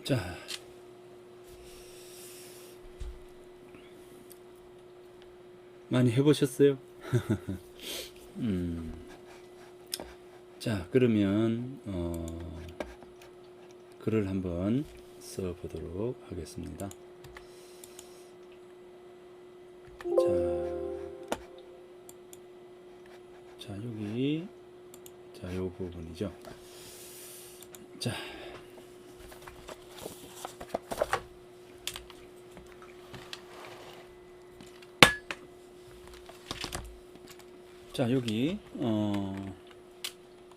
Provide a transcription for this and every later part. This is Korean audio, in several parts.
자, 많이 해보셨어요? 자, 그러면 글을 한번 써보도록 하겠습니다. 자, 여기, 자, 요 부분이죠. 자, 자, 여기,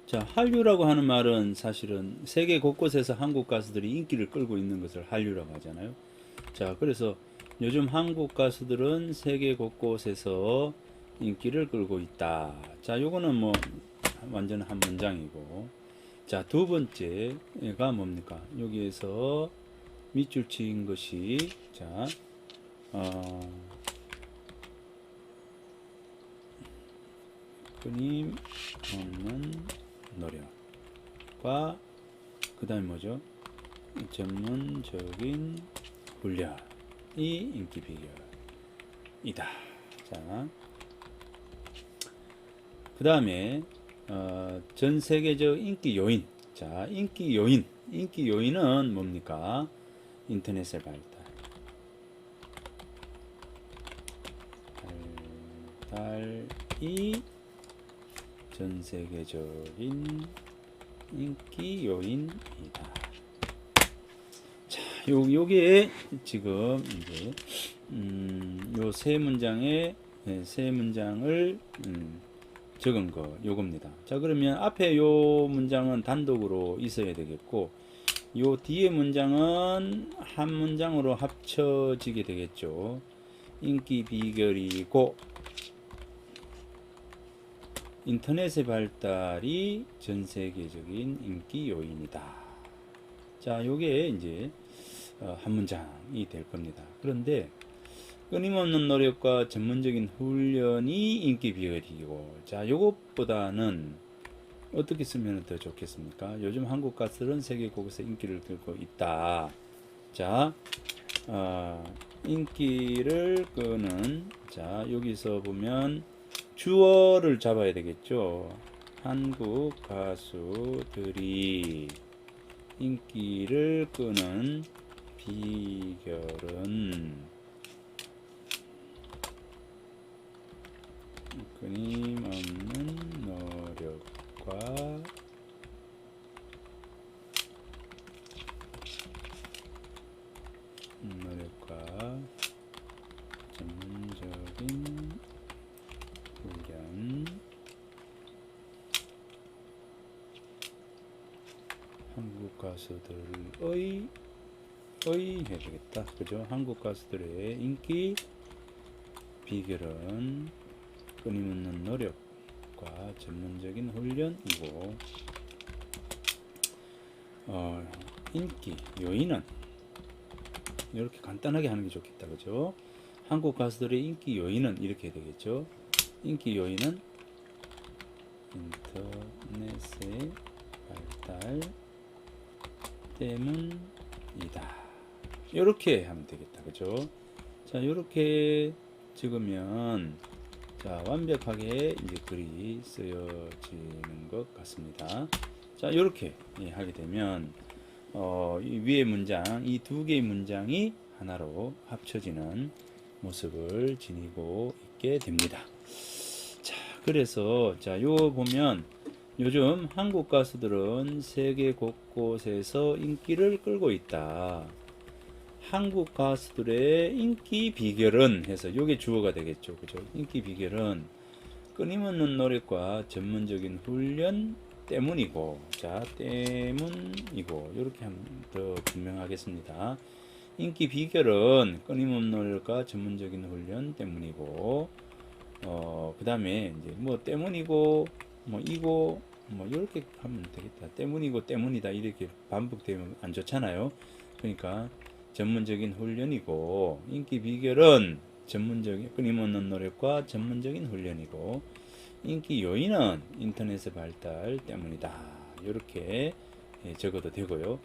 자, 한류라고 하는 말은 사실은 세계 곳곳에서 한국 가수들이 인기를 끌고 있는 것을 한류라고 하잖아요. 자, 그래서 요즘 한국 가수들은 세계 곳곳에서 인기를 끌고 있다. 자, 요거는 뭐 완전 한 문장이고. 자, 두 번째가 뭡니까? 여기에서 밑줄 치인 것이, 자, 끊임없는 노력과 그 다음에 뭐죠? 전문적인 훈련이 인기 비결이다. 자, 그 다음에 전 세계적 인기 요인. 자, 인기 요인은 뭡니까? 인터넷의 발달이 전 세계적인 인기 요인이다. 자, 요게 지금 이제 요 세 문장의 세 문장을 적은 거 요겁니다. 자, 그러면 앞에 요 문장은 단독으로 있어야 되겠고, 요 뒤에 문장은 한 문장으로 합쳐지게 되겠죠. 인기 비결이고 인터넷의 발달이 전 세계적인 인기 요인이다. 자, 요게 이제 한 문장이 될 겁니다. 그런데 끊임없는 노력과 전문적인 훈련이 인기 비결이고, 자, 요것보다는 어떻게 쓰면 더 좋겠습니까? 요즘 한국 가수는 세계 곳에서 인기를 끌고 있다. 자, 인기를 끄는, 자, 여기서 보면 주어를 잡아야 되겠죠. 한국 가수들이 인기를 끄는 비결은 끊임없는 노력과 전문적인 훈련, 한국 가수들의 해야 되겠다. 그죠? 한국 가수들의 인기 비결은 끊임없는 노력과 전문적인 훈련이고, 인기 요인은 이렇게 간단하게 하는 게 좋겠다. 그죠? 한국 가수들의 인기 요인은 이렇게 되겠죠. 인기 요인은 인터넷의 발달 때문이다. 이렇게 하면 되겠다. 그죠? 자, 이렇게 적으면 자, 완벽하게 이제 글이 쓰여지는 것 같습니다. 자, 이렇게 하게 되면 이 위의 문장, 이 두 개의 문장이 하나로 합쳐지는 모습을 지니고 있게 됩니다. 자, 그래서 자, 요 보면 요즘 한국 가수들은 세계 곳곳에서 인기를 끌고 있다. 한국 가수들의 인기 비결은 해서 요게 주어가 되겠죠. 그죠? 인기 비결은 끊임없는 노력과 전문적인 훈련 때문이고, 자, 때문이고, 이렇게 하면 더 분명하겠습니다. 인기 비결은 끊임없는 노력과 전문적인 훈련 때문이고, 그 다음에 이제 뭐 때문이고, 뭐 이고, 뭐 이렇게 하면 되겠다. 때문이고 때문이다 이렇게 반복되면 안 좋잖아요. 그러니까 전문적인 훈련이고, 인기 비결은 전문적인 끊임없는 노력과 전문적인 훈련이고, 인기 요인은 인터넷의 발달 때문이다. 이렇게 적어도 되고요.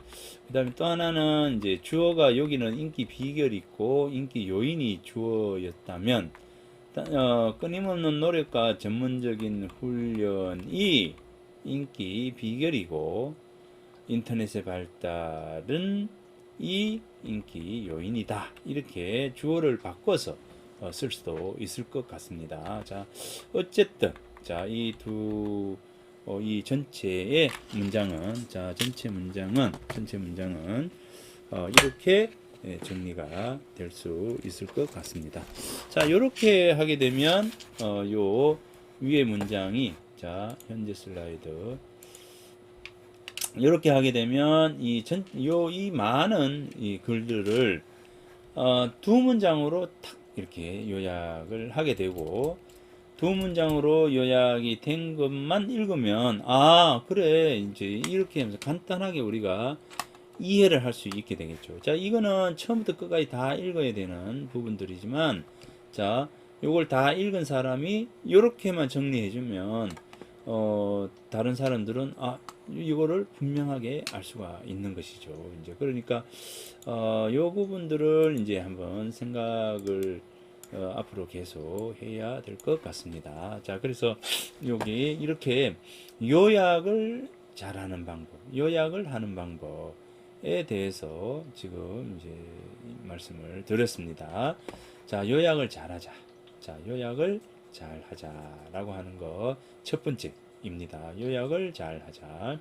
그 다음에 또 하나는 이제 주어가 여기는 인기 비결이 있고 인기 요인이 주어였다면 끊임없는 노력과 전문적인 훈련이 인기 비결이고 인터넷의 발달은 이 인기 요인이다. 이렇게 주어를 바꿔서 쓸 수도 있을 것 같습니다. 자, 어쨌든 자, 이 전체의 문장은 전체 문장은 이렇게 정리가 될 수 있을 것 같습니다. 자, 이렇게 하게 되면 요 위의 문장이 자, 현재 슬라이드 이렇게 하게 되면 이 많은 이 글들을 두 문장으로 탁 이렇게 요약을 하게 되고 두 문장으로 요약이 된 것만 읽으면 아 그래 이제 이렇게 하면서 간단하게 우리가 이해를 할 수 있게 되겠죠. 자, 이거는 처음부터 끝까지 다 읽어야 되는 부분들이지만 자, 요걸 다 읽은 사람이 이렇게만 정리해 주면 다른 사람들은 아 이거를 분명하게 알 수가 있는 것이죠. 이제 그러니까 요 부분들을 이제 한번 생각을 앞으로 계속 해야 될 것 같습니다. 자, 그래서 여기 이렇게 요약을 잘하는 방법, 요약을 하는 방법에 대해서 지금 이제 말씀을 드렸습니다. 자, 요약을 잘하자. 자, 요약을 잘하자라고 하는 거 첫 번째입니다. 요약을 잘하자.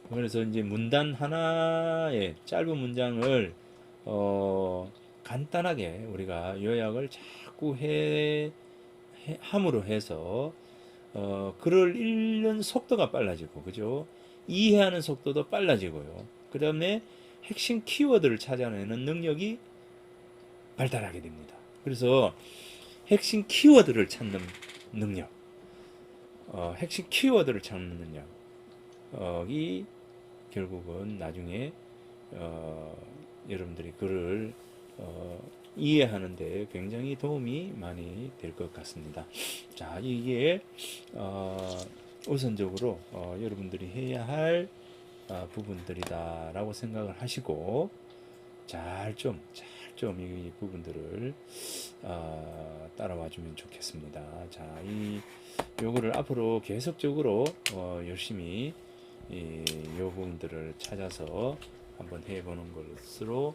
그래서 이제 문단 하나의 짧은 문장을 간단하게 우리가 요약을 자꾸 함으로 해서 글을 읽는 속도가 빨라지고 그죠? 이해하는 속도도 빨라지고요. 그 다음에 핵심 키워드를 찾아내는 능력이 발달하게 됩니다. 그래서 핵심 키워드를 찾는 능력, 핵심 키워드를 찾는 능력이 결국은 나중에 여러분들이 글을 이해하는데 굉장히 도움이 많이 될 것 같습니다. 자, 이게 우선적으로 여러분들이 해야 할 부분들이다라고 생각을 하시고 잘 좀 이 부분들을 따라와 주면 좋겠습니다. 자, 요거를 앞으로 계속적으로 열심히 이 부분들을 찾아서 한번 해보는 것으로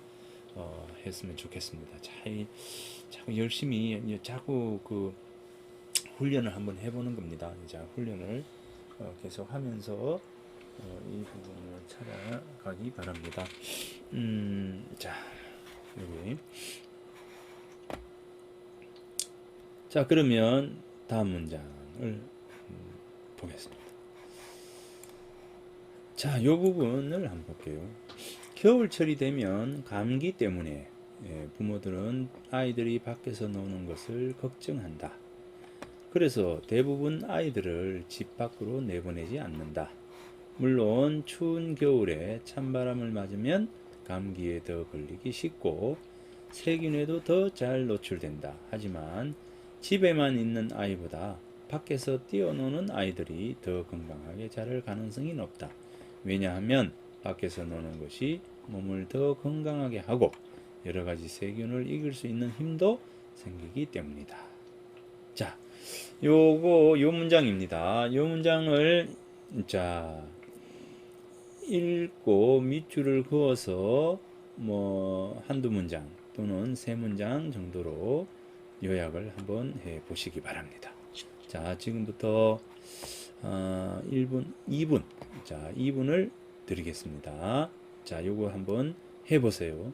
했으면 좋겠습니다. 자꾸 열심히 자꾸 그 훈련을 한번 해보는 겁니다. 자, 훈련을 계속 하면서 이 부분을 찾아가기 바랍니다. 자, 여기. 자, 그러면 다음 문장을 보겠습니다. 자, 이 부분을 한번 볼게요. 겨울철이 되면 감기 때문에 부모들은 아이들이 밖에서 노는 것을 걱정한다. 그래서 대부분 아이들을 집 밖으로 내보내지 않는다. 물론 추운 겨울에 찬바람을 맞으면 감기에 더 걸리기 쉽고 세균에도 더 잘 노출된다. 하지만 집에만 있는 아이보다 밖에서 뛰어노는 아이들이 더 건강하게 자랄 가능성이 높다. 왜냐하면 밖에서 노는 것이 몸을 더 건강하게 하고 여러 가지 세균을 이길 수 있는 힘도 생기기 때문이다. 자, 요 문장입니다. 요 문장을 자 읽고 밑줄을 그어서 뭐 한두 문장 또는 세 문장 정도로 요약을 한번 해 보시기 바랍니다. 자, 지금부터 1분, 2분. 자, 2분을 드리겠습니다. 자, 요거 한번 해 보세요.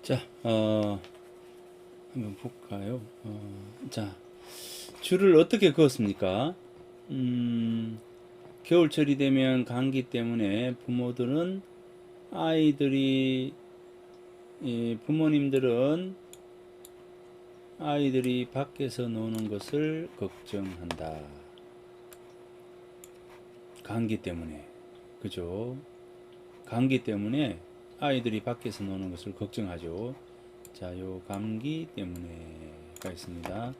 자, 한번 볼까요? 자, 줄을 어떻게 그었습니까? 겨울철이 되면 감기 때문에 부모들은 부모님들은 아이들이 밖에서 노는 것을 걱정한다. 감기 때문에. 그죠? 감기 때문에 아이들이 밖에서 노는 것을 걱정하죠. 자, 요 감기 때문에가 있습니다.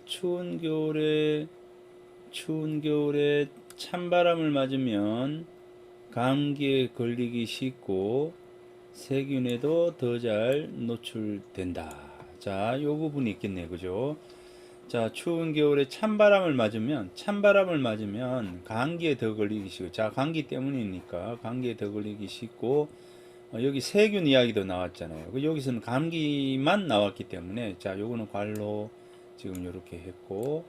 추운 겨울에 찬바람을 맞으면 감기에 걸리기 쉽고 세균에도 더 잘 노출된다. 자, 요 부분이 있겠네요. 그죠? 자, 추운 겨울에 찬바람을 맞으면 감기에 더 걸리기 쉽고, 자, 감기 때문이니까 감기에 더 걸리기 쉽고, 여기 세균 이야기도 나왔잖아요. 여기서는 감기만 나왔기 때문에, 자, 요거는 괄호 지금 이렇게 했고,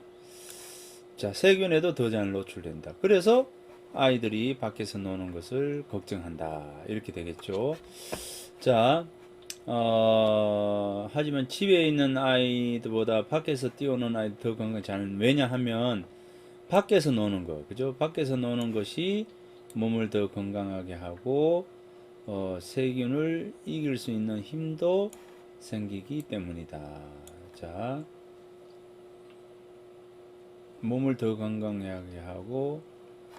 자, 세균에도 더 잘 노출된다. 그래서 아이들이 밖에서 노는 것을 걱정한다. 이렇게 되겠죠. 자, 하지만 집에 있는 아이들보다 밖에서 뛰어노는 아이들 더 건강하지 않은, 왜냐하면 밖에서 노는 거, 그죠? 밖에서 노는 것이 몸을 더 건강하게 하고, 세균을 이길 수 있는 힘도 생기기 때문이다. 자, 몸을 더 건강하게 하고,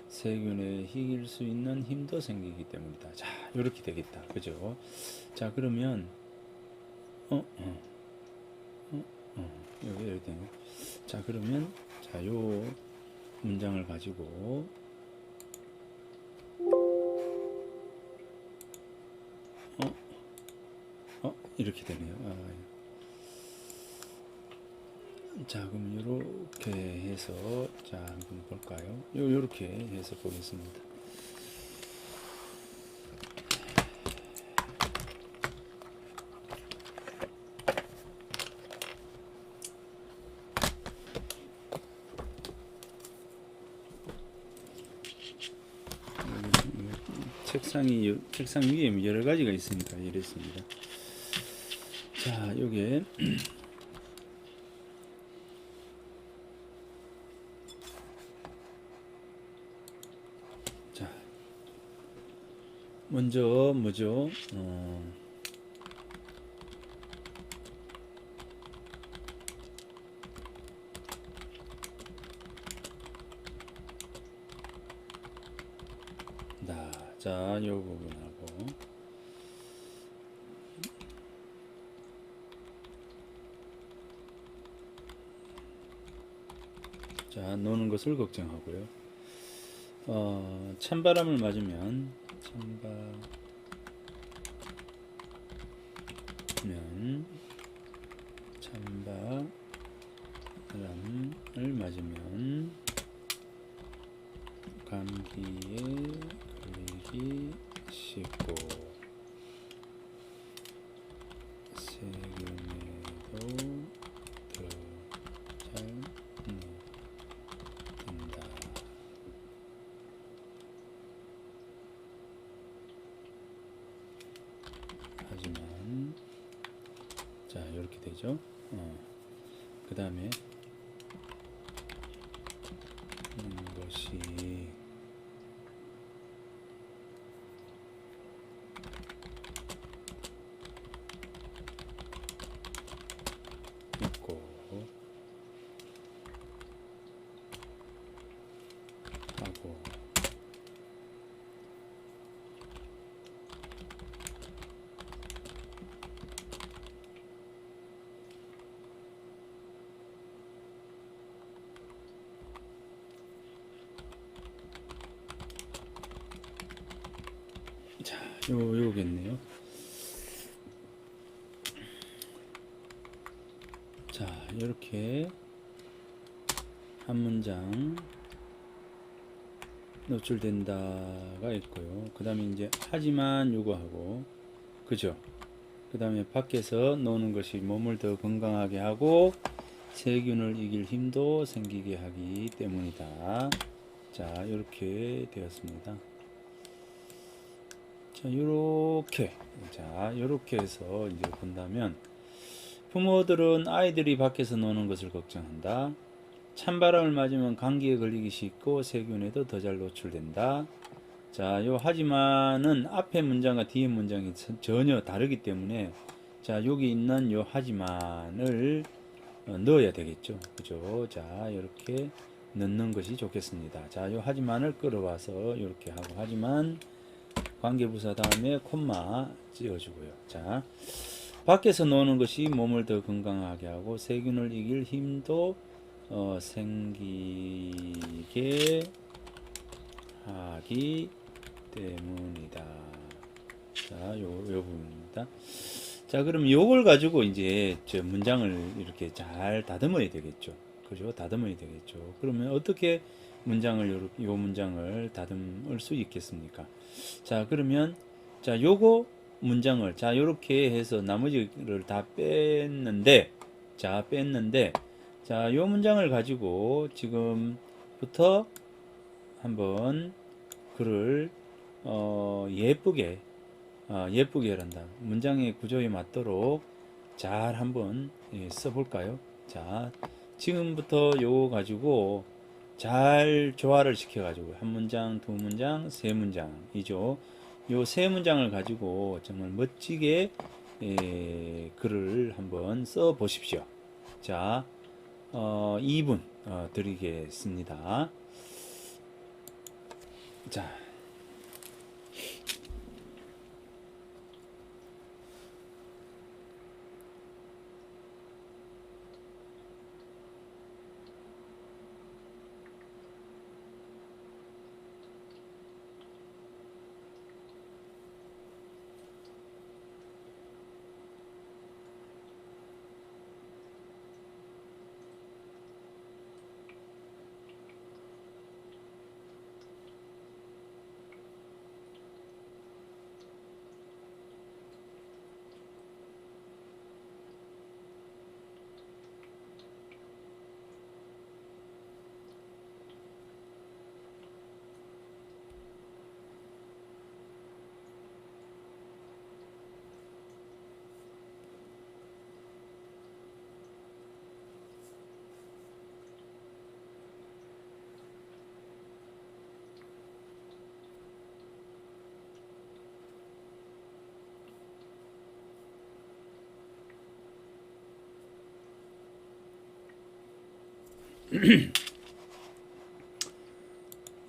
세균에 이길 수 있는 힘도 생기기 때문이다. 자, 이렇게 되겠다. 그죠? 자, 그러면, 여기 이렇게 되네. 자, 그러면, 자, 요 문장을 가지고, 이렇게 되네요. 자, 그럼 이렇게 해서, 자, 한번 볼까요? 요렇게 해서 보겠습니다. 책상 위에 여러 가지가 있으니까 이랬습니다. 자, 요게 자, 먼저 뭐죠? 자, 요 부분하고, 자, 노는 것을 걱정하고요. 찬바람을 맞으면, 찬바람을 맞으면 감기에 걸리기 쉽고 세균에도 더 잘 된다. 하지만, 자, 이렇게 되죠. 그 다음에 것이 있고 하고, 자, 요겠네요. 자, 이렇게 한 문장 노출된다가 있고요. 그 다음에 이제 하지만 요거하고, 그죠? 그 다음에 밖에서 노는 것이 몸을 더 건강하게 하고 세균을 이길 힘도 생기게 하기 때문이다. 자, 이렇게 되었습니다. 자, 요렇게 해서 이제 본다면, 부모들은 아이들이 밖에서 노는 것을 걱정한다. 찬바람을 맞으면 감기에 걸리기 쉽고 세균에도 더 잘 노출된다. 자, 요 하지만은 앞에 문장과 뒤에 문장이 전혀 다르기 때문에, 자, 여기 있는 요 하지만을 넣어야 되겠죠. 그죠? 자, 이렇게 넣는 것이 좋겠습니다. 자, 요 하지만을 끌어와서 이렇게 하고, 하지만 관계부사 다음에 콤마 찍어주고요. 자, 밖에서 노는 것이 몸을 더 건강하게 하고 세균을 이길 힘도 생기게 하기 때문이다. 자, 요 부분입니다. 자, 그럼 요걸 가지고 이제 저 문장을 이렇게 잘 다듬어야 되겠죠. 그죠? 다듬어야 되겠죠. 그러면 어떻게 문장을, 요 문장을 다듬을 수 있겠습니까? 자, 그러면, 자, 요거 문장을, 자, 요렇게 해서 나머지를 다 뺐는데, 자, 요 문장을 가지고 지금부터 한번 글을, 예쁘게 한다. 문장의 구조에 맞도록 잘 한번 써볼까요? 자, 지금부터 요거 가지고 잘 조화를 시켜가지고 한 문장, 두 문장, 세 문장이죠. 요 세 문장을 가지고 정말 멋지게 글을 한번 써 보십시오. 자, 2분 드리겠습니다. 자,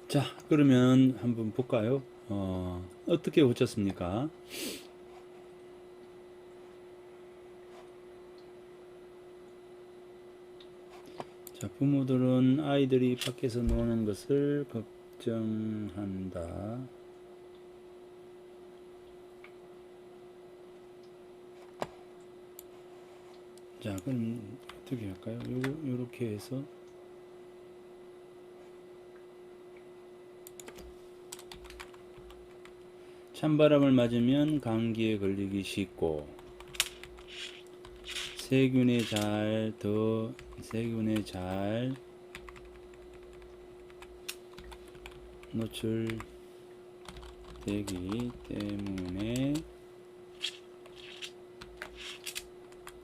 자, 그러면 한번 볼까요? 어떻게 고쳤습니까? 자, 부모들은 아이들이 밖에서 노는 것을 걱정한다. 자, 그럼 어떻게 할까요? 요렇게 해서 찬바람을 맞으면 감기에 걸리기 쉽고 세균에 잘 노출되기 때문에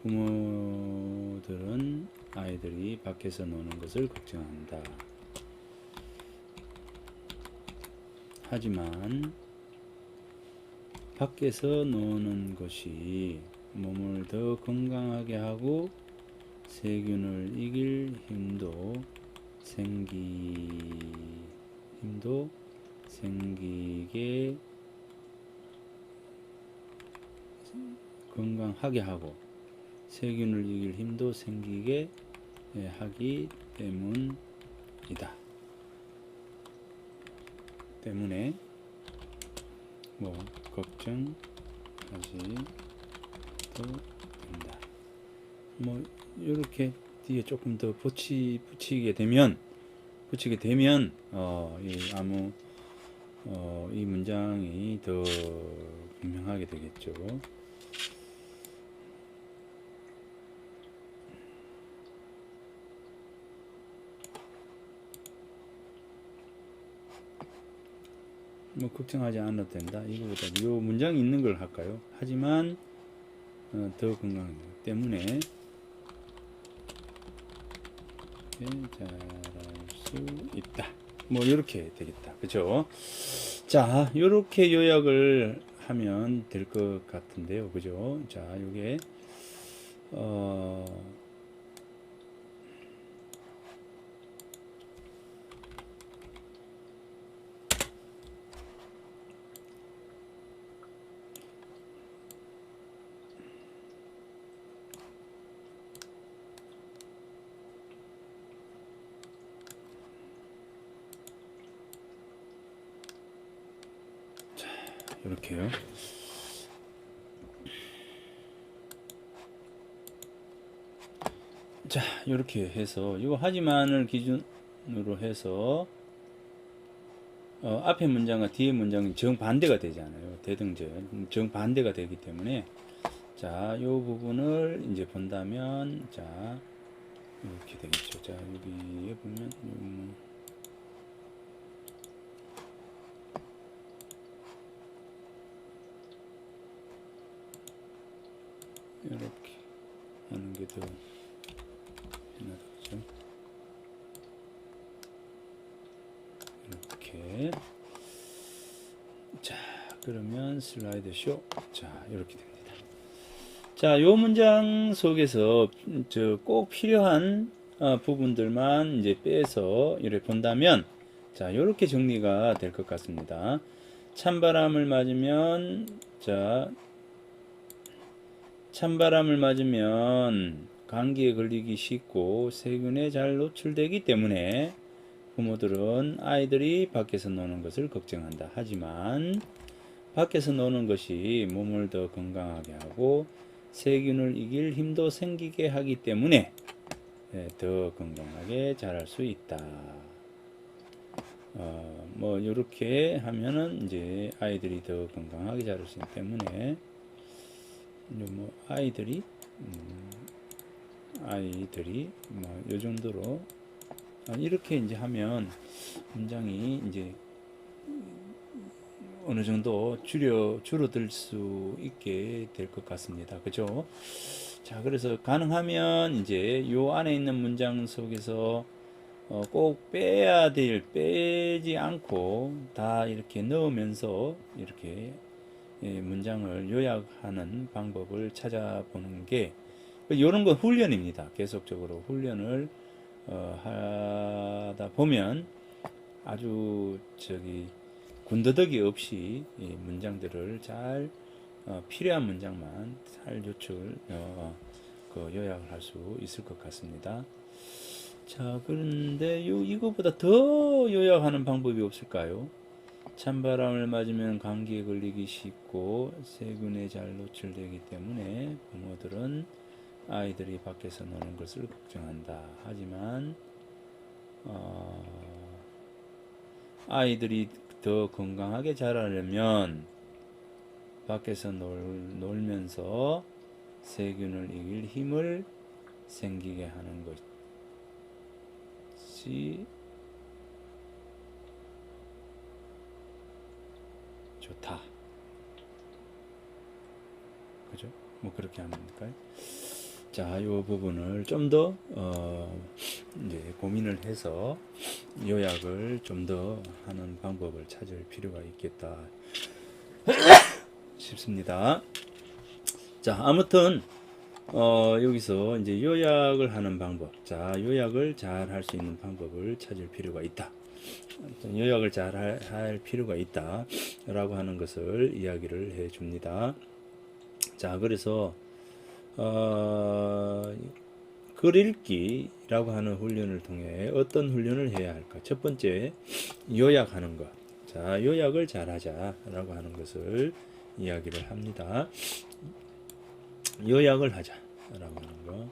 부모들은 아이들이 밖에서 노는 것을 걱정한다. 하지만 밖에서 노는 것이 몸을 더 건강하게 하고 세균을 이길 힘도 생기게 건강하게 하고 세균을 이길 힘도 생기게 하기 때문이다. 때문에 걱정하지 된다. 이렇게 뒤에 조금 더 붙이게 되면 이 문장이 더 분명하게 되겠죠. 뭐 걱정하지 않아도 된다. 이거보다 요 문장이 있는 걸 할까요? 하지만 더 건강하기 때문에 잘할 수 있다. 뭐 이렇게 되겠다. 그죠? 자, 요렇게 요약을 하면 될 것 같은데요. 그죠? 자, 요게 어 이렇게요. 자, 이렇게 해서 이거 하지만을 기준으로 해서 앞에 문장과 뒤에 문장이 정반대가 되잖아요. 대등절 정반대가 되기 때문에 자, 요 부분을 이제 본다면 자, 이렇게 되겠죠. 자, 여기에 보면 이렇게 하는 게 더 편하죠. 이렇게. 자, 그러면 슬라이드 쇼. 자, 이렇게 됩니다. 자, 요 문장 속에서 꼭 필요한 부분들만 이제 빼서 이렇게 본다면 자, 요렇게 정리가 될 것 같습니다. 찬바람을 맞으면 자, 찬바람을 맞으면 감기에 걸리기 쉽고 세균에 잘 노출되기 때문에 부모들은 아이들이 밖에서 노는 것을 걱정한다. 하지만 밖에서 노는 것이 몸을 더 건강하게 하고 세균을 이길 힘도 생기게 하기 때문에 더 건강하게 자랄 수 있다. 뭐 이렇게 하면은 이제 아이들이 더 건강하게 자랄 수 있기 때문에 뭐 아이들이 뭐 요 정도로 이렇게 이제 하면 문장이 이제 어느 정도 줄어들 수 있게 될 것 같습니다. 그죠? 자, 그래서 가능하면 이제 요 안에 있는 문장 속에서 꼭 빼지 않고 다 이렇게 넣으면서 이렇게 문장을 요약하는 방법을 찾아보는 게 이런 건 훈련입니다. 계속적으로 훈련을 하다 보면 아주 군더더기 없이 이 문장들을 잘 필요한 문장만 잘 요약을 할 수 있을 것 같습니다. 자, 그런데 이거보다 더 요약하는 방법이 없을까요? 찬바람을 맞으면 감기에 걸리기 쉽고 세균에 잘 노출되기 때문에 부모들은 아이들이 밖에서 노는 것을 걱정한다. 하지만 아이들이 더 건강하게 자라려면 밖에서 놀면서 세균을 이길 힘을 생기게 하는 것이 좋다. 그죠? 뭐 그렇게 하면 될까요? 자, 이 부분을 좀 더 이제 고민을 해서 요약을 좀 더 하는 방법을 찾을 필요가 있겠다 싶습니다. 자, 아무튼 여기서 이제 요약을 하는 방법, 자, 요약을 잘 할 수 있는 방법을 찾을 필요가 있다. 요약을 잘 할 필요가 있다라고 하는 것을 이야기를 해 줍니다. 자, 그래서 글 읽기라고 하는 훈련을 통해 어떤 훈련을 해야 할까? 첫 번째, 요약하는 것. 자, 요약을 잘 하자라고 하는 것을 이야기를 합니다. 요약을 하자라고 하는 것.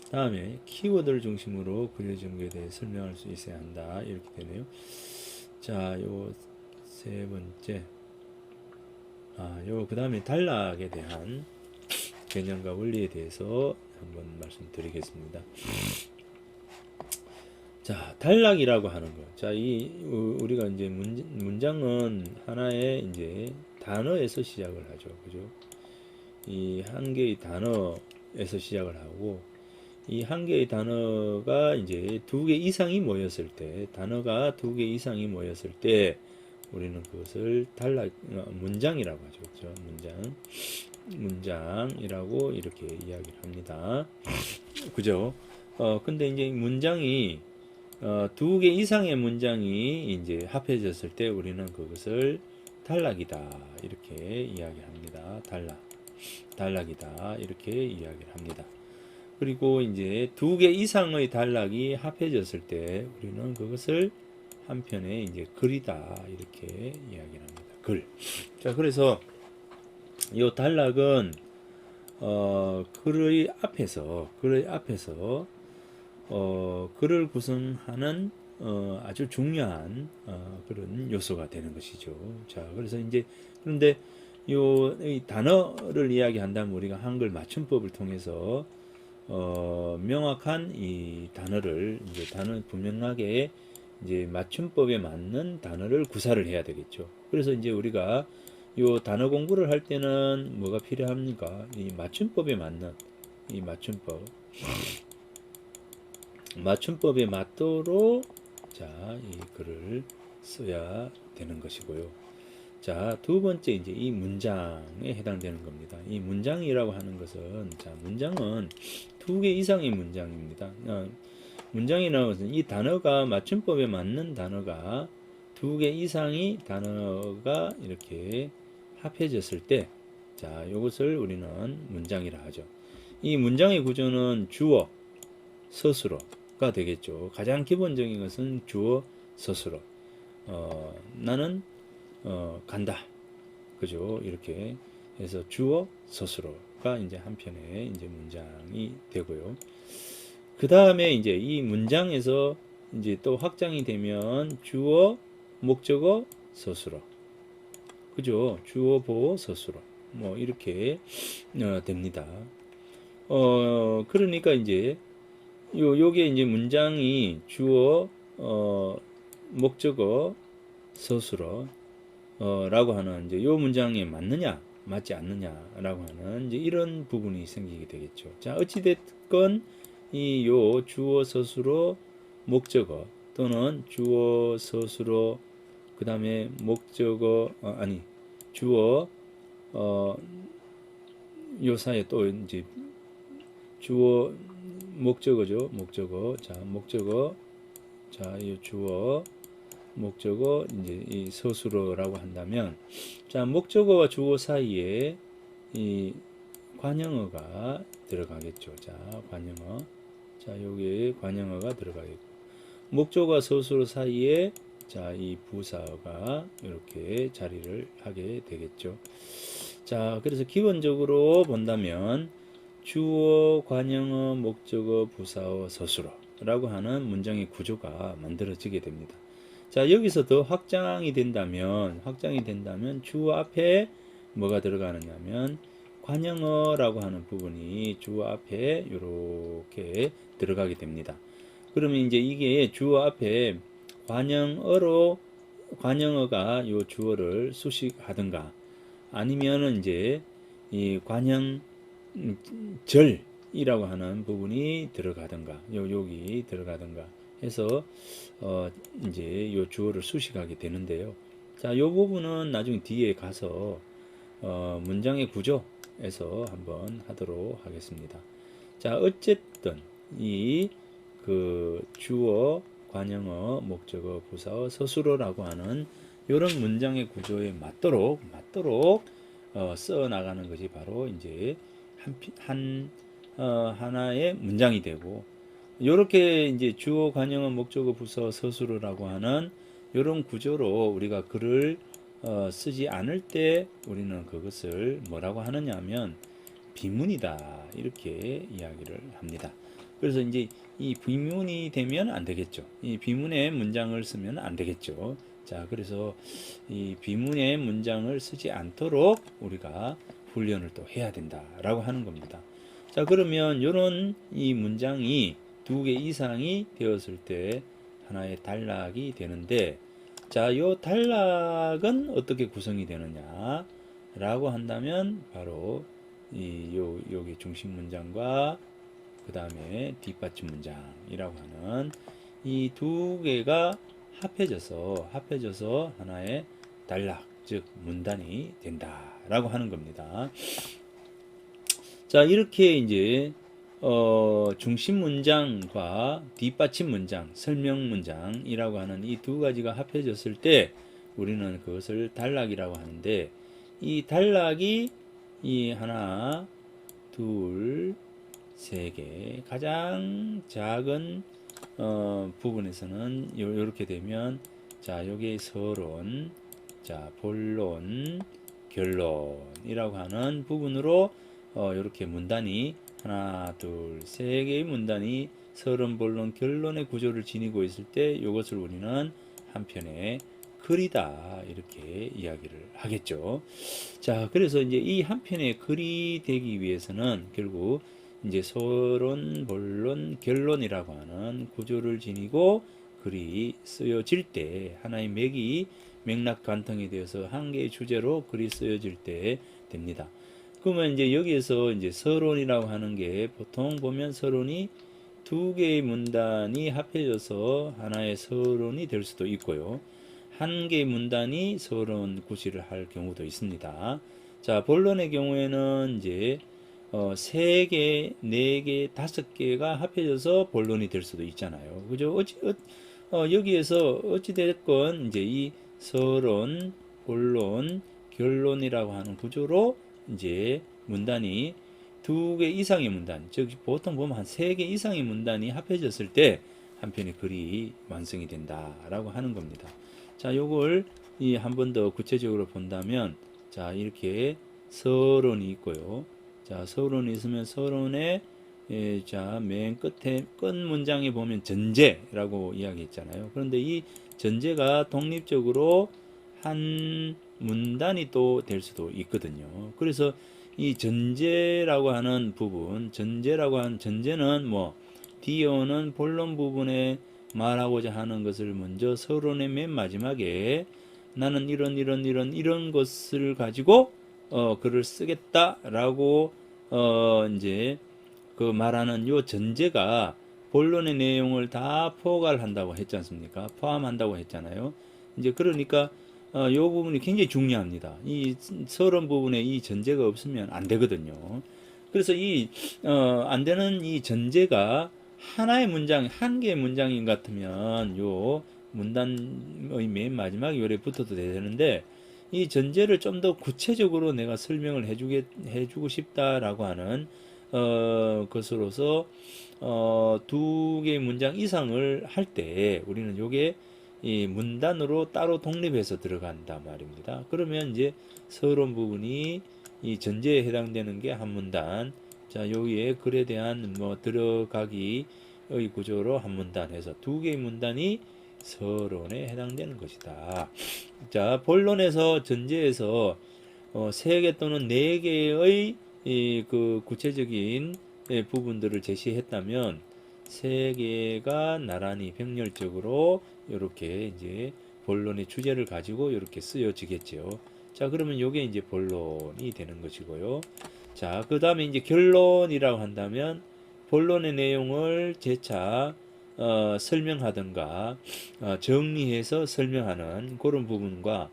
다음에 키워드를 중심으로 글의 전개에 대해 설명할 수 있어야 한다. 이렇게 되네요. 자, 요 세 번째. 그 다음에 단락에 대한 개념과 원리에 대해서 한번 말씀드리겠습니다. 자, 단락이라고 하는 거. 자, 우리가 이제 문장은 하나의 이제 단어에서 시작을 하죠. 그죠? 이 한 개의 단어에서 시작을 하고, 이 한 개의 단어가 이제 두 개 이상이 모였을 때, 단어가 두 개 이상이 모였을 때, 우리는 그것을 문장이라고 하죠. 그죠? 문장이라고 이렇게 이야기를 합니다. 그죠? 근데 이제 문장이 두 개 이상의 문장이 이제 합해졌을 때 우리는 그것을 단락이다 이렇게 이야기합니다. 단락이다 이렇게 이야기를 합니다. 그리고 이제 두 개 이상의 단락이 합해졌을 때 우리는 그것을 한편의 이제 글이다 이렇게 이야기를 합니다. 글. 자, 그래서 이 단락은 글의 앞에서 글을 구성하는 아주 중요한 그런 요소가 되는 것이죠. 자, 그래서 이제 그런데 이 단어를 이야기한다면 우리가 한글 맞춤법을 통해서 명확한 이 단어를 이제 분명하게 이제 맞춤법에 맞는 단어를 구사를 해야 되겠죠. 그래서 이제 우리가 이 단어 공부를 할 때는 뭐가 필요합니까? 이 맞춤법에 맞는 이 맞춤법에 맞도록 자, 이 글을 써야 되는 것이고요. 자, 두 번째 이제 이 문장에 해당되는 겁니다. 이 문장이라고 하는 것은 자, 문장은 두 개 이상의 문장입니다. 문장이라는 것은 이 단어가 맞춤법에 맞는 단어가 두 개 이상의 단어가 이렇게 합해졌을 때 자, 이것을 우리는 문장이라 하죠. 이 문장의 구조는 주어, 서술어가 되겠죠. 가장 기본적인 것은 주어, 서술어. 나는 간다. 그죠? 이렇게 해서 주어, 서술어가 이제 한편의 이제 문장이 되고요. 그 다음에 이제 이 문장에서 이제 또 확장이 되면 주어, 목적어, 서술어. 그죠? 주어, 보어, 서술어. 뭐 이렇게 됩니다. 그러니까 이제 요게 이제 문장이 주어, 목적어, 서술어 라고 하는 이제 요 문장에 맞느냐, 맞지 않느냐라고 하는 이제 이런 부분이 생기게 되겠죠. 자, 어찌 됐건 이 요 주어, 서술어, 목적어 또는 주어, 서술어 그다음에 목적어 주어 요 사이에 또 이제 주어 목적어죠. 목적어. 자, 목적어. 자, 이 주어 목적어 이제 이 서술어라고 한다면 자, 목적어와 주어 사이에 이 관형어가 들어가겠죠. 자, 관형어. 자, 여기에 관형어가 들어가겠고 목적어와 서술어 사이에 자, 이 부사어가 이렇게 자리를 하게 되겠죠. 자, 그래서 기본적으로 본다면 주어, 관형어, 목적어, 부사어, 서술어라고 하는 문장의 구조가 만들어지게 됩니다. 자, 여기서 더 확장이 된다면 주어 앞에 뭐가 들어가느냐면 관형어라고 하는 부분이 주어 앞에 이렇게 들어가게 됩니다. 그러면 이제 이게 주어 앞에 관형어가 이 주어를 수식하든가 아니면은 이제 이 관형절이라고 하는 부분이 들어가든가 여기 들어가든가 해서 이제 요 주어를 수식하게 되는데요. 자, 요 부분은 나중에 뒤에 가서 문장의 구조에서 한번 하도록 하겠습니다. 자, 어쨌든 이 그 주어, 관형어, 목적어, 부사어, 서술어라고 하는 이런 문장의 구조에 맞도록 써 나가는 것이 바로 이제 하나의 문장이 되고 이렇게 이제 주어, 관형어, 목적어, 부사어, 서술어라고 하는 이런 구조로 우리가 글을 쓰지 않을 때 우리는 그것을 뭐라고 하느냐 하면 비문이다 이렇게 이야기를 합니다. 그래서 이제 이 비문이 되면 안 되겠죠. 이 비문의 문장을 쓰면 안 되겠죠. 자, 그래서 이 비문의 문장을 쓰지 않도록 우리가 훈련을 또 해야 된다라고 하는 겁니다. 자, 그러면 이런 이 문장이 두 개 이상이 되었을 때 하나의 단락이 되는데, 자, 요 단락은 어떻게 구성이 되느냐 라고 한다면 바로 여기 중심 문장과 그 다음에 뒷받침 문장이라고 하는 이 두 개가 합해져서 하나의 단락, 즉 문단이 된다라고 하는 겁니다. 자, 이렇게 이제 중심 문장과 뒷받침 문장, 설명 문장이라고 하는 이 두 가지가 합해졌을 때 우리는 그것을 단락이라고 하는데, 이 단락이 이 하나, 둘, 세 개 가장 작은 부분에서는 요렇게 되면, 자, 여기 서론, 자, 본론, 결론이라고 하는 부분으로 이렇게 문단이 하나, 둘, 세 개의 문단이 서론, 본론, 결론의 구조를 지니고 있을 때 이것을 우리는 한편의 글이다 이렇게 이야기를 하겠죠. 자, 그래서 이제 이 한편의 글이 되기 위해서는 결국 이제 서론, 본론, 결론이라고 하는 구조를 지니고 글이 쓰여질 때, 하나의 맥락 관통이 되어서 한 개의 주제로 글이 쓰여질 때 됩니다. 그러면 이제 여기에서 이제 서론이라고 하는 게 보통 보면 서론이 두 개의 문단이 합해져서 하나의 서론이 될 수도 있고요. 한 개의 문단이 서론 구실을 할 경우도 있습니다. 자, 본론의 경우에는 이제 세 개, 네 개, 다섯 개가 합해져서 본론이 될 수도 있잖아요. 그죠? 여기에서 어찌됐건 이제 이 서론, 본론, 결론이라고 하는 구조로 이제 문단이 두 개 이상의 문단, 즉 보통 보면 한 세 개 이상의 문단이 합해졌을 때 한 편의 글이 완성이 된다라고 하는 겁니다. 자, 요걸 한 번 더 구체적으로 본다면, 자, 이렇게 서론이 있고요. 자, 서론이 있으면 서론에 자, 맨 끝에 끝 문장에 보면 전제라고 이야기했잖아요. 그런데 이 전제가 독립적으로 한 문단이 또 될 수도 있거든요. 그래서 이 전제라고 하는 부분, 전제는 뭐 뒤에 오는 본론 부분에 말하고자 하는 것을 먼저 서론의 맨 마지막에 나는 이런 것을 가지고 글을 쓰겠다라고 이제 그 말하는 요 전제가 본론의 내용을 다 포괄한다고 했지 않습니까? 포함한다고 했잖아요. 이제 그러니까 요 부분이 굉장히 중요합니다. 이 서론 부분에 이 전제가 없으면 안 되거든요. 그래서 안 되는 이 전제가 하나의 문장, 한 개의 문장인 같으면 요 문단의 맨 마지막에 요래 붙어도 되는데, 이 전제를 좀 더 구체적으로 내가 설명을 해주고 싶다라고 하는 것으로서 두 개의 문장 이상을 할 때 우리는 요게 이 문단으로 따로 독립해서 들어간다 말입니다. 그러면 이제 서론 부분이 이 전제에 해당되는 게 한 문단, 자, 여기에 글에 대한 뭐 들어가기의 구조로 한 문단 해서 두 개의 문단이 서론에 해당되는 것이다. 자, 본론에서 전제에서 세 개 또는 네 개의 그 구체적인 부분들을 제시했다면 세 개가 나란히 병렬적으로 이렇게 이제 본론의 주제를 가지고 이렇게 쓰여지겠죠. 자, 그러면 요게 이제 본론이 되는 것이고요. 자, 그 다음에 이제 결론이라고 한다면 본론의 내용을 재차 설명하든가 정리해서 설명하는 그런 부분과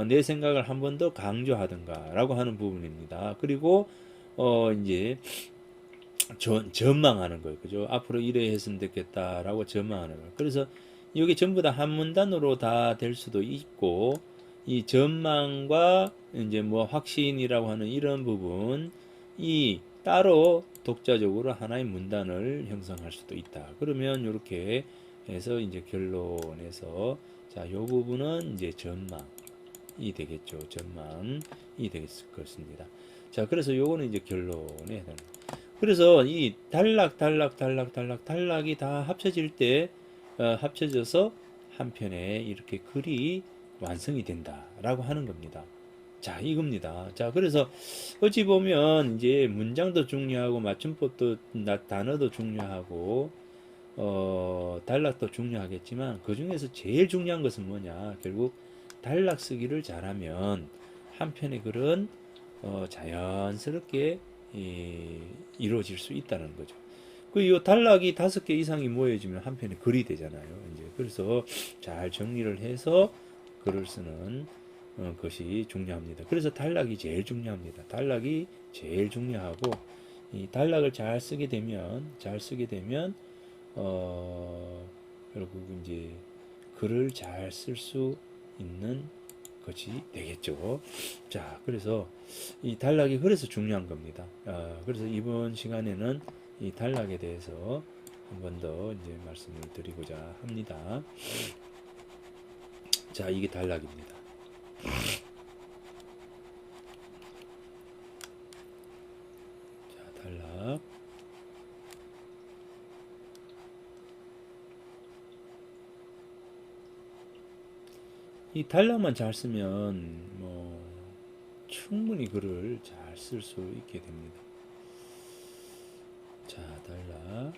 내 생각을 한 번 더 강조하든가 라고 하는 부분입니다. 그리고 이제 전망하는 거예요. 그죠? 앞으로 이래 했으면 됐겠다라고 전망하는 거예요. 그래서 이게 전부 다 한 문단으로 다 될 수도 있고, 이 전망과 이제 뭐 확신이라고 하는 이런 부분이 따로 독자적으로 하나의 문단을 형성할 수도 있다. 그러면 이렇게 해서 이제 결론에서, 자, 요 부분은 이제 전망이 되겠죠. 전망이 되겠습니다. 자, 그래서 요거는 이제 결론에 해당합니다. 그래서 이 단락이 다 합쳐질 때 합쳐져서 한 편에 이렇게 글이 완성이 된다라고 하는 겁니다. 자, 이겁니다. 자, 그래서 어찌 보면 이제 문장도 중요하고 맞춤법도 단어도 중요하고 단락도 중요하겠지만 그 중에서 제일 중요한 것은 뭐냐? 결국 단락 쓰기를 잘하면 한 편의 글은 자연스럽게 이루어질 수 있다는 거죠. 이 단락이 5개 이상이 모여지면 한 편의 글이 되잖아요. 이제 그래서 잘 정리를 해서 글을 쓰는 것이 중요합니다. 그래서 단락이 제일 중요합니다. 단락이 제일 중요하고 이 단락을 잘 쓰게 되면 결국 이제 글을 잘 쓸 수 있는 것이 되겠죠. 자, 그래서 이 단락이 그래서 중요한 겁니다. 그래서 이번 시간에는 이 단락에 대해서 한 번 더 이제 말씀을 드리고자 합니다. 자, 이게 단락입니다. 자, 단락. 이 단락만 잘 쓰면 뭐 충분히 글을 잘 쓸 수 있게 됩니다. 자, 단락.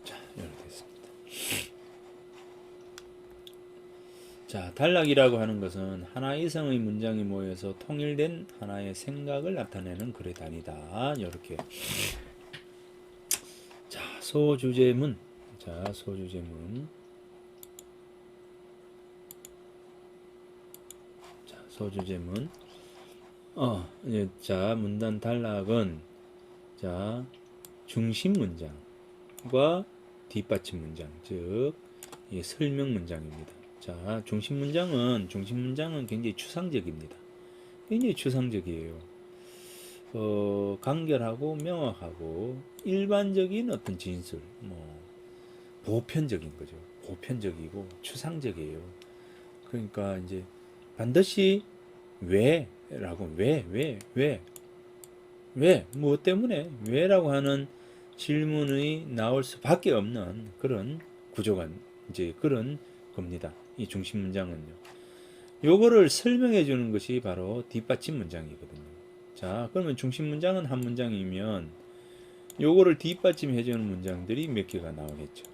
자, 이렇게 됐습니다. 자, 단락이라고 하는 것은 하나 이상의 문장이 모여서 통일된 하나의 생각을 나타내는 글의 단위다. 이렇게. 자, 소주제문. 자, 소주제문. 자, 소주제문. 자, 문단 단락은 자, 중심 문장과 뒷받침 문장, 즉 설명 문장입니다. 자, 중심 문장은 굉장히 추상적입니다. 굉장히 추상적이에요. 간결하고 명확하고 일반적인 어떤 진술, 보편적인 거죠. 보편적이고 추상적이에요. 그러니까 이제 반드시 왜라고 왜 무엇 때문에 왜라고 하는 질문이 나올 수밖에 없는 그런 구조가 이제 그런 겁니다. 이 중심 문장은요. 요거를 설명해 주는 것이 바로 뒷받침 문장이거든요. 자, 그러면 중심 문장은 한 문장이면 요거를 뒷받침해 주는 문장들이 몇 개가 나오겠죠.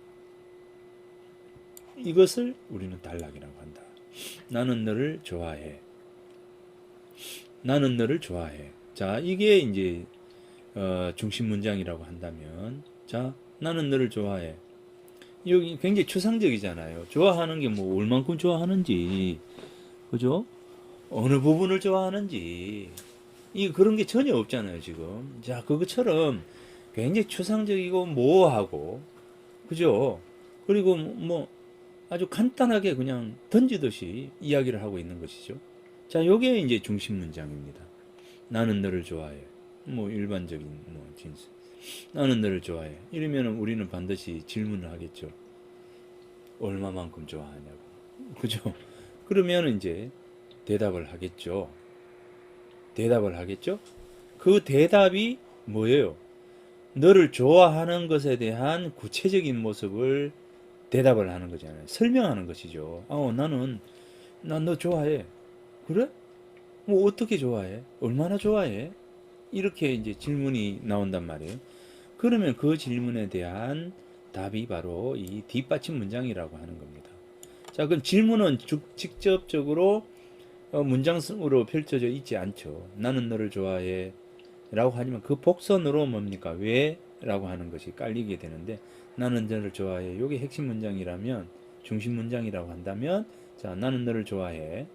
이것을 우리는 단락이라고 한다. 나는 너를 좋아해. 나는 너를 좋아해. 자, 이게 이제 중심 문장이라고 한다면, 자, 나는 너를 좋아해. 여기 굉장히 추상적이잖아요. 좋아하는 게 뭐 얼만큼 좋아하는지, 그죠? 어느 부분을 좋아하는지, 그런 게 전혀 없잖아요, 지금. 자, 그것처럼 굉장히 추상적이고 모호하고, 그죠? 그리고 뭐 아주 간단하게 그냥 던지듯이 이야기를 하고 있는 것이죠. 자, 요게 이제 중심 문장입니다. 나는 너를 좋아해. 뭐 일반적인 진술. 나는 너를 좋아해. 이러면 우리는 반드시 질문을 하겠죠. 얼마만큼 좋아하냐고. 그죠? 그러면 이제 대답을 하겠죠. 그 대답이 뭐예요? 너를 좋아하는 것에 대한 구체적인 모습을 대답을 하는 거잖아요. 설명하는 것이죠. 난 너 좋아해. 그래? 뭐 어떻게 좋아해? 얼마나 좋아해? 이렇게 이제 질문이 나온단 말이에요. 그러면 그 질문에 대한 답이 바로 이 뒷받침 문장이라고 하는 겁니다. 자, 그럼 질문은 직접적으로 문장으로 펼쳐져 있지 않죠. 나는 너를 좋아해 라고 하지만 그 복선으로 뭡니까? 왜? 라고 하는 것이 깔리게 되는데 나는 너를 좋아해. 이게 핵심 문장이라면 중심 문장이라고 한다면 자, 나는 너를 좋아해.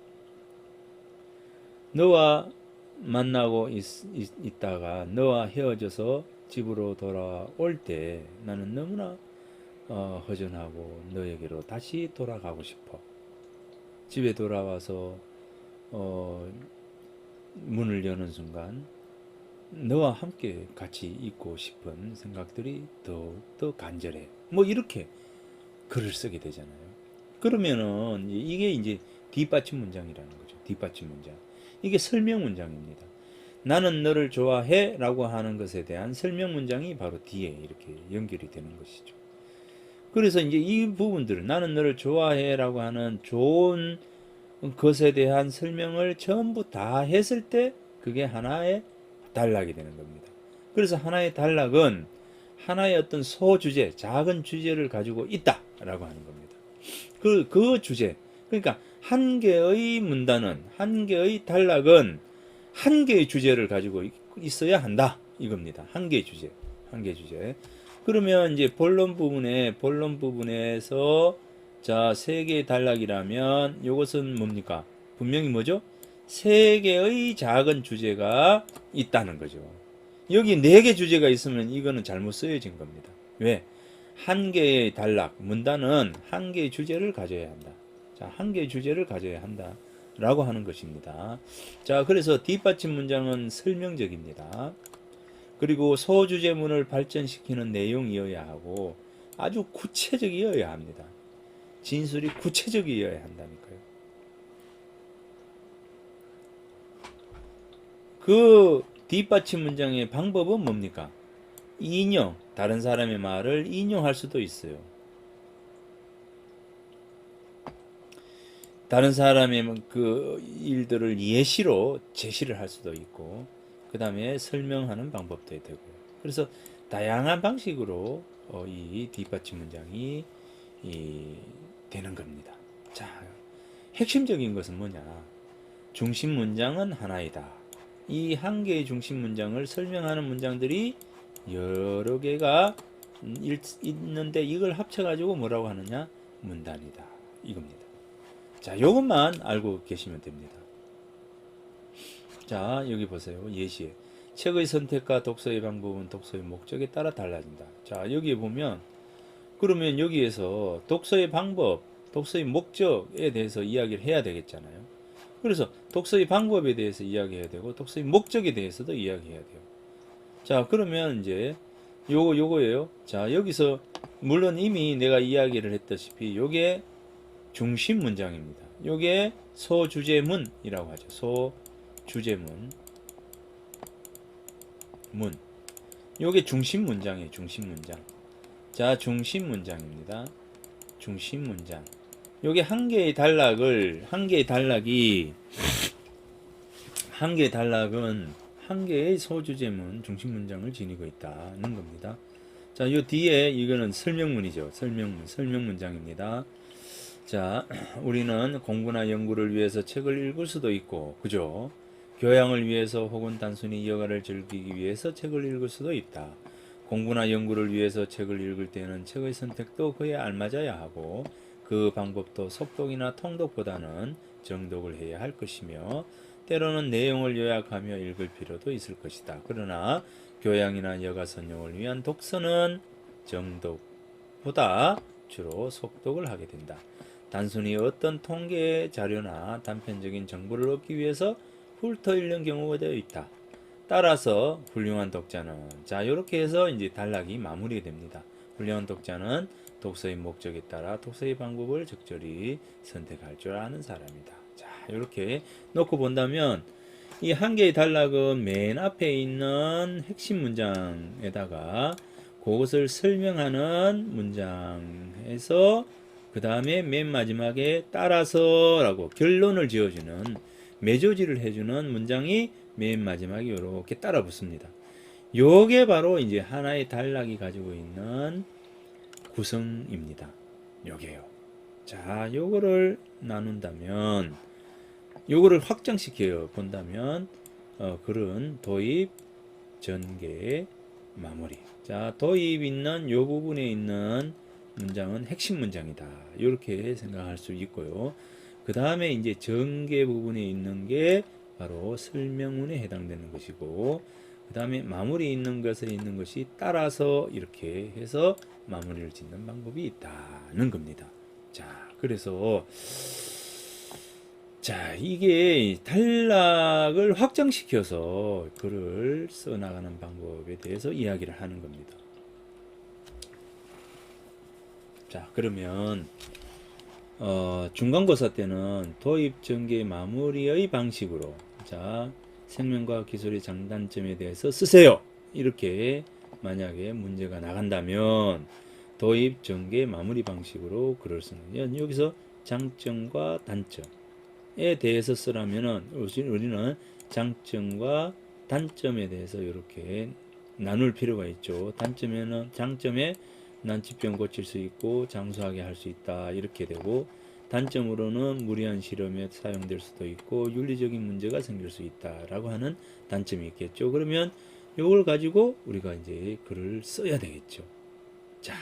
너와 만나고 있다가 너와 헤어져서 집으로 돌아올 때 나는 너무나 허전하고 너에게로 다시 돌아가고 싶어. 집에 돌아와서 문을 여는 순간 너와 함께 같이 있고 싶은 생각들이 더욱더 간절해. 뭐 이렇게 글을 쓰게 되잖아요. 그러면은 이게 이제 뒷받침 문장이라는 거죠. 뒷받침 문장. 이게 설명 문장입니다. 나는 너를 좋아해 라고 하는 것에 대한 설명 문장이 바로 뒤에 이렇게 연결이 되는 것이죠. 그래서 이제 이 부분들을 나는 너를 좋아해 라고 하는 좋은 것에 대한 설명을 전부 다 했을 때 그게 하나의 단락이 되는 겁니다. 그래서 하나의 단락은 하나의 어떤 소주제, 작은 주제를 가지고 있다라고 하는 겁니다. 그 주제, 그러니까 한 개의 문단은, 한 개의 단락은 한 개의 주제를 가지고 있어야 한다 이겁니다. 한 개의 주제, 한 개의 주제. 그러면 이제 본론 부분에서 자, 세 개의 단락이라면 이것은 뭡니까? 분명히 뭐죠? 세 개의 작은 주제가 있다는 거죠. 여기 네 개 주제가 있으면 이거는 잘못 쓰여진 겁니다. 왜? 한 개의 단락, 문단은 한 개의 주제를 가져야 한다. 자, 한 개의 주제를 가져야 한다. 라고 하는 것입니다. 자, 그래서 뒷받침 문장은 설명적입니다. 그리고 소주제문을 발전시키는 내용이어야 하고 아주 구체적이어야 합니다. 진술이 구체적이어야 한다니까요. 그 뒷받침 문장의 방법은 뭡니까? 인용, 다른 사람의 말을 인용할 수도 있어요. 다른 사람의 그 일들을 예시로 제시를 할 수도 있고, 그 다음에 설명하는 방법도 되고요. 그래서 다양한 방식으로 이 뒷받침 문장이 되는 겁니다. 자, 핵심적인 것은 뭐냐? 중심 문장은 하나이다. 이 한 개의 중심 문장을 설명하는 문장들이 여러 개가 있는데 이걸 합쳐가지고 뭐라고 하느냐? 문단이다. 이겁니다. 자, 요것만 알고 계시면 됩니다. 자, 여기 보세요. 예시에. 책의 선택과 독서의 방법은 독서의 목적에 따라 달라진다. 자, 여기에 보면, 그러면 여기에서 독서의 방법, 독서의 목적에 대해서 이야기를 해야 되겠잖아요. 그래서 독서의 방법에 대해서 이야기해야 되고, 독서의 목적에 대해서도 이야기해야 돼요. 자, 그러면 이제 요거예요. 자, 여기서 물론 이미 내가 이야기를 했다시피 요게 중심 문장입니다. 요게 소주제문이라고 하죠. 소주제문. 문. 요게 중심 문장이에요. 중심 문장. 자, 중심 문장입니다. 중심 문장. 요게 한 개의 단락은 한 개의 소주제문 중심 문장을 지니고 있다는 겁니다. 자, 요 뒤에 이거는 설명문이죠. 설명 문장입니다. 자, 우리는 공부나 연구를 위해서 책을 읽을 수도 있고, 그죠? 교양을 위해서 혹은 단순히 여가를 즐기기 위해서 책을 읽을 수도 있다. 공부나 연구를 위해서 책을 읽을 때는 책의 선택도 그에 알맞아야 하고, 그 방법도 속독이나 통독보다는 정독을 해야 할 것이며, 때로는 내용을 요약하며 읽을 필요도 있을 것이다. 그러나 교양이나 여가 선용을 위한 독서는 정독보다 주로 속독을 하게 된다. 단순히 어떤 통계 자료나 단편적인 정보를 얻기 위해서 훑어 읽는 경우가 되어 있다. 따라서 훌륭한 독자는, 자, 이렇게 해서 이제 단락이 마무리됩니다. 훌륭한 독자는 독서의 목적에 따라 독서의 방법을 적절히 선택할 줄 아는 사람이다. 자, 이렇게 놓고 본다면 이 한 개의 단락은 맨 앞에 있는 핵심 문장에다가 그것을 설명하는 문장에서 그 다음에 맨 마지막에 따라서라고 결론을 지어주는 매조지를 해주는 문장이 맨 마지막에 이렇게 따라 붙습니다. 요게 바로 이제 하나의 단락이 가지고 있는 구성입니다. 요게요. 자, 요거를 나눈다면, 요거를 확장시켜 본다면, 글은 도입, 전개, 마무리. 자, 도입 있는 요 부분에 있는 문장은 핵심 문장이다. 이렇게 생각할 수 있고요. 그 다음에 이제 전개 부분에 있는 게 바로 설명문에 해당되는 것이고, 그 다음에 마무리 있는 것이 따라서 이렇게 해서 마무리를 짓는 방법이 있다는 겁니다. 자, 그래서 자, 이게 단락을 확장시켜서 글을 써나가는 방법에 대해서 이야기를 하는 겁니다. 자, 그러면 중간고사 때는 도입, 전개, 마무리의 방식으로, 자, 생명과학 기술의 장단점에 대해서 쓰세요. 이렇게 만약에 문제가 나간다면 도입, 전개, 마무리 방식으로 글을 쓰는, 여기서 장점과 단점에 대해서 쓰라면은 우리는 장점과 단점에 대해서 이렇게 나눌 필요가 있죠. 단점에는 장점에 난치병 고칠 수 있고 장수하게 할 수 있다 이렇게 되고, 단점으로는 무리한 실험에 사용될 수도 있고 윤리적인 문제가 생길 수 있다라고 하는 단점이 있겠죠. 그러면 이걸 가지고 우리가 이제 글을 써야 되겠죠. 자,